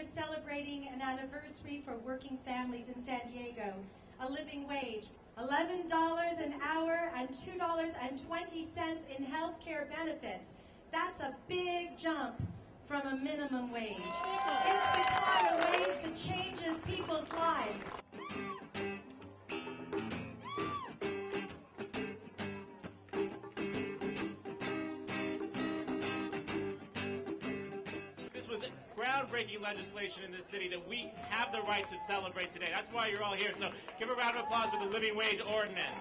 we're celebrating an anniversary for working families in San Diego. A living wage, $11 an hour and $2.20 in health care benefits. That's a big jump from a minimum wage. It's the kind of wage that changes people's lives. This was groundbreaking legislation in this city that we have the right to celebrate today. That's why you're all here. So give a round of applause for the Living Wage Ordinance.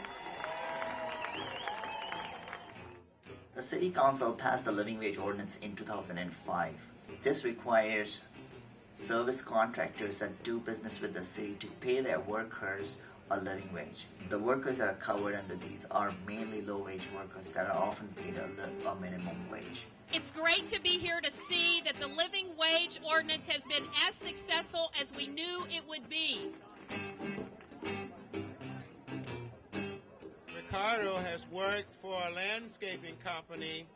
The City Council passed the Living Wage Ordinance in 2005. This requires service contractors that do business with the city to pay their workers a living wage. The workers that are covered under these are mainly low-wage workers that are often paid a minimum wage. It's great to be here to see that the Living Wage Ordinance has been as successful as we knew it would be. Ricardo has worked for a landscaping company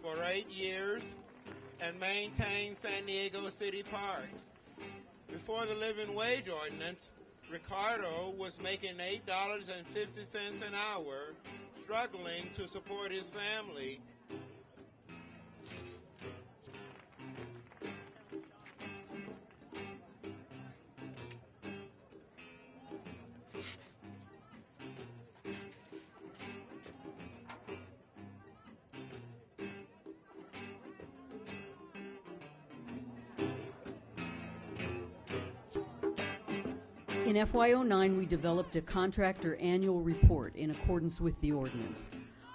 for 8 years and maintained San Diego City parks. Before the Living Wage Ordinance, Ricardo was making $8.50 an hour, struggling to support his family. In FY09, we developed a contractor annual report in accordance with the ordinance.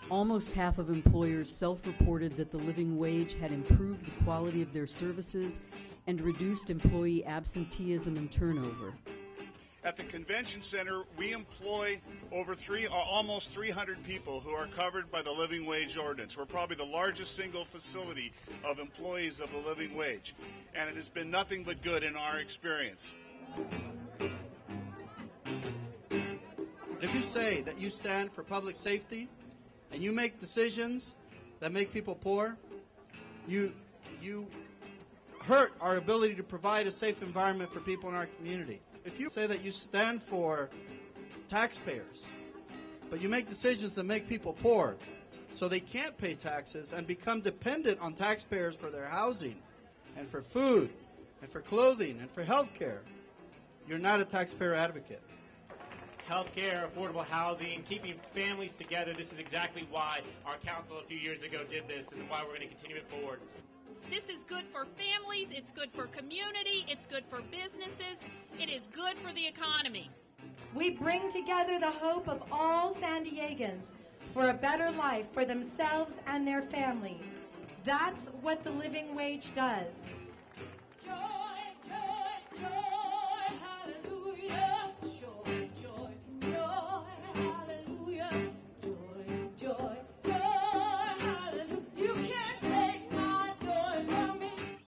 Almost half of employers self-reported that the living wage had improved the quality of their services and reduced employee absenteeism and turnover. At the Convention Center, we employ almost 300 people who are covered by the Living Wage Ordinance. We're probably the largest single facility of employees of the living wage, and it has been nothing but good in our experience. If you say that you stand for public safety and you make decisions that make people poor, you hurt our ability to provide a safe environment for people in our community. If you say that you stand for taxpayers, but you make decisions that make people poor so they can't pay taxes and become dependent on taxpayers for their housing and for food and for clothing and for health care, you're not a taxpayer advocate. Healthcare, affordable housing, keeping families together. This is exactly why our council a few years ago did this and why we're going to continue it forward. This is good for families, it's good for community, it's good for businesses, it is good for the economy. We bring together the hope of all San Diegans for a better life for themselves and their families. That's what the living wage does. Joy, joy, joy.